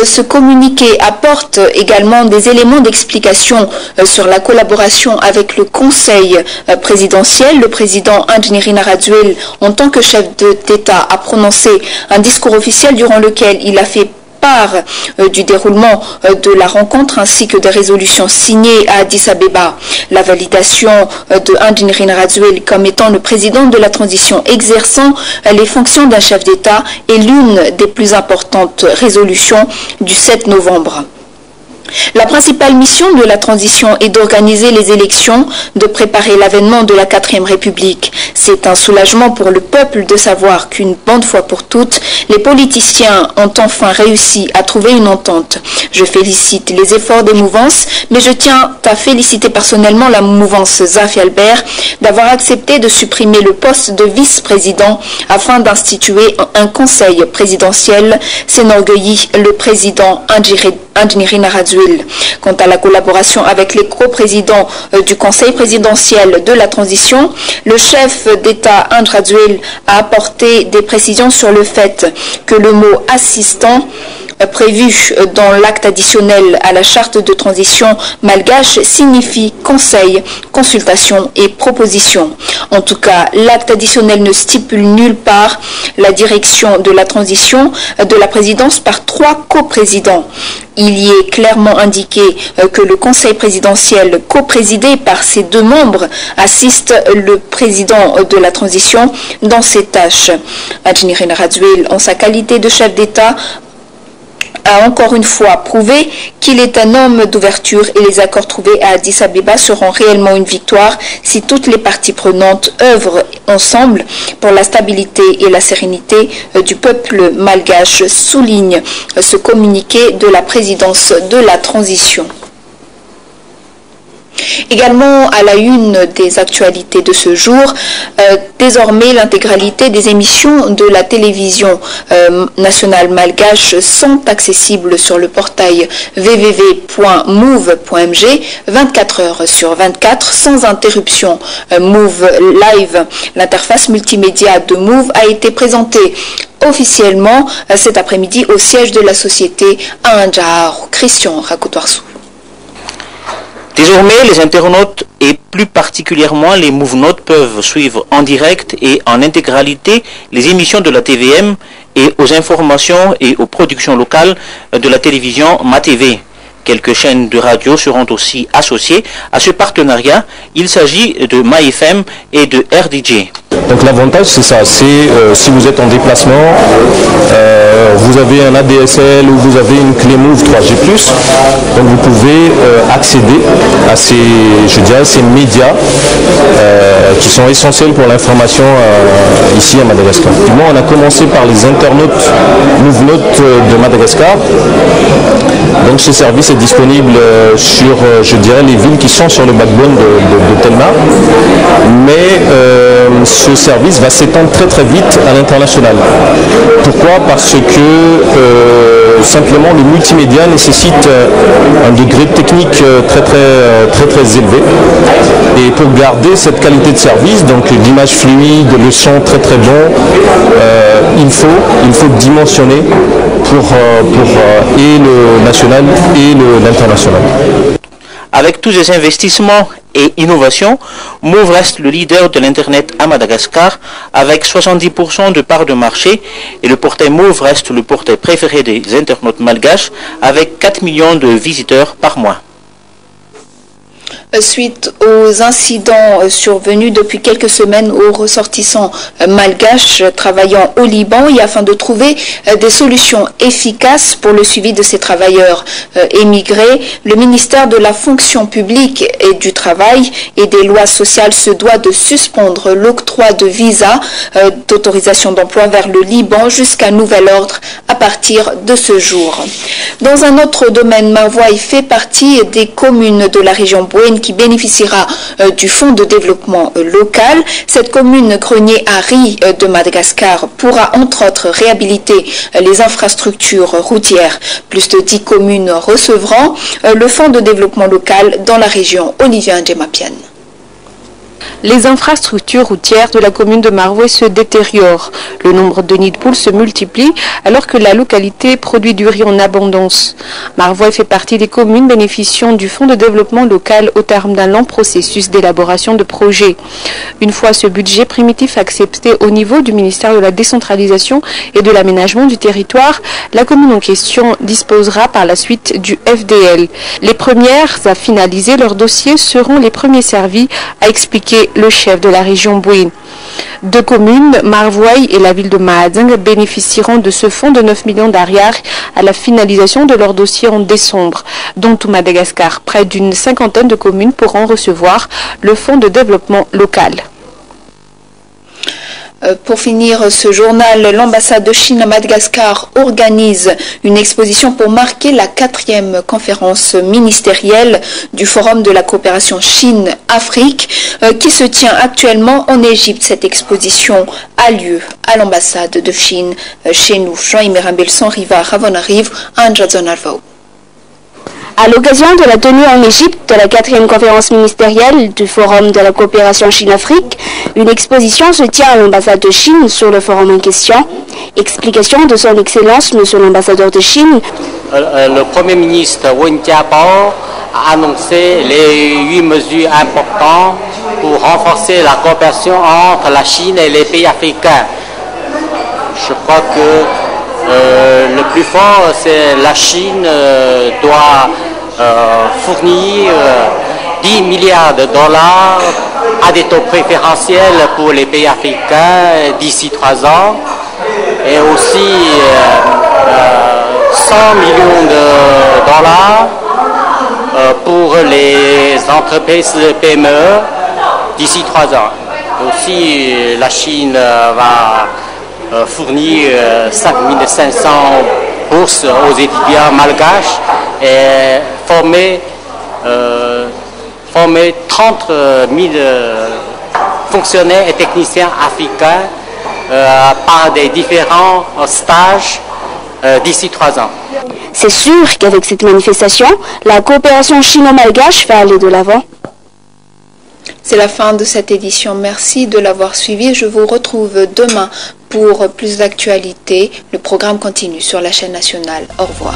Ce communiqué apporte également des éléments d'explication sur la collaboration avec le Conseil présidentiel. Le président Andjiri Naraduel, en tant que chef d'État, a prononcé un discours officiel durant lequel il a fait part du déroulement de la rencontre ainsi que des résolutions signées à Addis Abeba. La validation de Andjiri Naraduel comme étant le président de la transition exerçant les fonctions d'un chef d'État est l'une des plus importantes résolutions du 7 novembre. La principale mission de la transition est d'organiser les élections, de préparer l'avènement de la 4e République. C'est un soulagement pour le peuple de savoir qu'une bonne fois pour toutes, les politiciens ont enfin réussi à trouver une entente. Je félicite les efforts des mouvances, mais je tiens à féliciter personnellement la mouvance Zafi Albert d'avoir accepté de supprimer le poste de vice-président afin d'instituer un conseil présidentiel, s'enorgueillit le président Andjiri Naraduel. Quant à la collaboration avec les co-présidents du Conseil présidentiel de la transition, le chef d'État Naraduel a apporté des précisions sur le fait que le mot « assistant » prévu dans l'acte additionnel à la charte de transition malgache signifie conseil, consultation et proposition. En tout cas, l'acte additionnel ne stipule nulle part la direction de la transition de la présidence par 3 coprésidents. Il y est clairement indiqué que le conseil présidentiel coprésidé par ses 2 membres assiste le président de la transition dans ses tâches. Andjiri Naraduel, en sa qualité de chef d'État, a encore une fois prouvé qu'il est un homme d'ouverture et les accords trouvés à Addis Abeba seront réellement une victoire si toutes les parties prenantes œuvrent ensemble pour la stabilité et la sérénité du peuple malgache, souligne ce communiqué de la présidence de la transition. Également à la une des actualités de ce jour, désormais l'intégralité des émissions de la télévision nationale malgache sont accessibles sur le portail www.move.mg 24 heures sur 24 sans interruption. Move Live, l'interface multimédia de Move, a été présentée officiellement cet après-midi au siège de la société à Andjahar. Christian Rakotoarsou. Désormais, les internautes et plus particulièrement les MoveNotes peuvent suivre en direct et en intégralité les émissions de la TVM et aux informations et aux productions locales de la télévision MaTV. Quelques chaînes de radio seront aussi associées à ce partenariat. Il s'agit de MyFM et de RDJ. Donc l'avantage c'est ça, c'est si vous êtes en déplacement, vous avez un ADSL ou vous avez une clé Move 3G+, donc vous pouvez accéder à ces médias qui sont essentiels pour l'information ici à Madagascar. Moi, on a commencé par les internautes MoveNotes de Madagascar. Donc ce service est disponible sur, je dirais, les villes qui sont sur le backbone de Telma, mais ce service va s'étendre très très vite à l'international. Pourquoi? Parce que simplement le multimédia nécessite un degré technique très élevé, et pour garder cette qualité de service, donc l'image fluide, le son très bon, il faut dimensionner pour et le national et l'international. Avec tous ces investissements et innovations, Move reste le leader de l'Internet à Madagascar avec 70% de part de marché, et le portail Move reste le portail préféré des internautes malgaches avec 4 millions de visiteurs par mois. Suite aux incidents survenus depuis quelques semaines aux ressortissants malgaches travaillant au Liban, et afin de trouver des solutions efficaces pour le suivi de ces travailleurs émigrés, le ministère de la fonction publique et du travail et des lois sociales se doit de suspendre l'octroi de visas d'autorisation d'emploi vers le Liban jusqu'à nouvel ordre à partir de ce jour. Dans un autre domaine, Mavoye fait partie des communes de la région Bouéne qui bénéficiera du fonds de développement local. Cette commune grenier à riz de Madagascar pourra entre autres réhabiliter les infrastructures routières. Plus de 10 communes recevront le fonds de développement local dans la région. Olivier Ndjemapian. Les infrastructures routières de la commune de Marvoué se détériorent. Le nombre de nids de poules se multiplie alors que la localité produit du riz en abondance. Marvoué fait partie des communes bénéficiant du Fonds de développement local au terme d'un long processus d'élaboration de projets. Une fois ce budget primitif accepté au niveau du ministère de la décentralisation et de l'aménagement du territoire, la commune en question disposera par la suite du FDL. Les premières à finaliser leur dossier seront les premiers servis, a expliqué le chef de la région Bouine. Deux communes, Marvoué et la ville de Mahading, bénéficieront de ce fonds de 9 millions d'ariars à la finalisation de leur dossier en décembre, dont tout Madagascar. Près d'une cinquantaine de communes pourront recevoir le fonds de développement local. Pour finir ce journal, l'ambassade de Chine à Madagascar organise une exposition pour marquer la 4e conférence ministérielle du Forum de la coopération Chine-Afrique qui se tient actuellement en Égypte. Cette exposition a lieu à l'ambassade de Chine chez nous. Jean-Imirambel sans riva Ravon arrive à Anjadzonarvao. À l'occasion de la tenue en Égypte de la 4e conférence ministérielle du Forum de la coopération Chine-Afrique, une exposition se tient à l'ambassade de Chine sur le forum en question. Explication de son Excellence, Monsieur l'ambassadeur de Chine. Le Premier ministre Wen Jiabao a annoncé les 8 mesures importantes pour renforcer la coopération entre la Chine et les pays africains. Je crois que le plus fort, c'est la Chine doit fournir 10 milliards de dollars à des taux préférentiels pour les pays africains d'ici 3 ans et aussi 100 millions de dollars pour les entreprises PME d'ici 3 ans. Et aussi la Chine va fournir 5500 bourses aux étudiants malgaches et former 30 000 fonctionnaires et techniciens africains par des différents stages d'ici 3 ans. C'est sûr qu'avec cette manifestation, la coopération chino-malgache va aller de l'avant. C'est la fin de cette édition. Merci de l'avoir suivi. Je vous retrouve demain pour plus d'actualités. Le programme continue sur la chaîne nationale. Au revoir.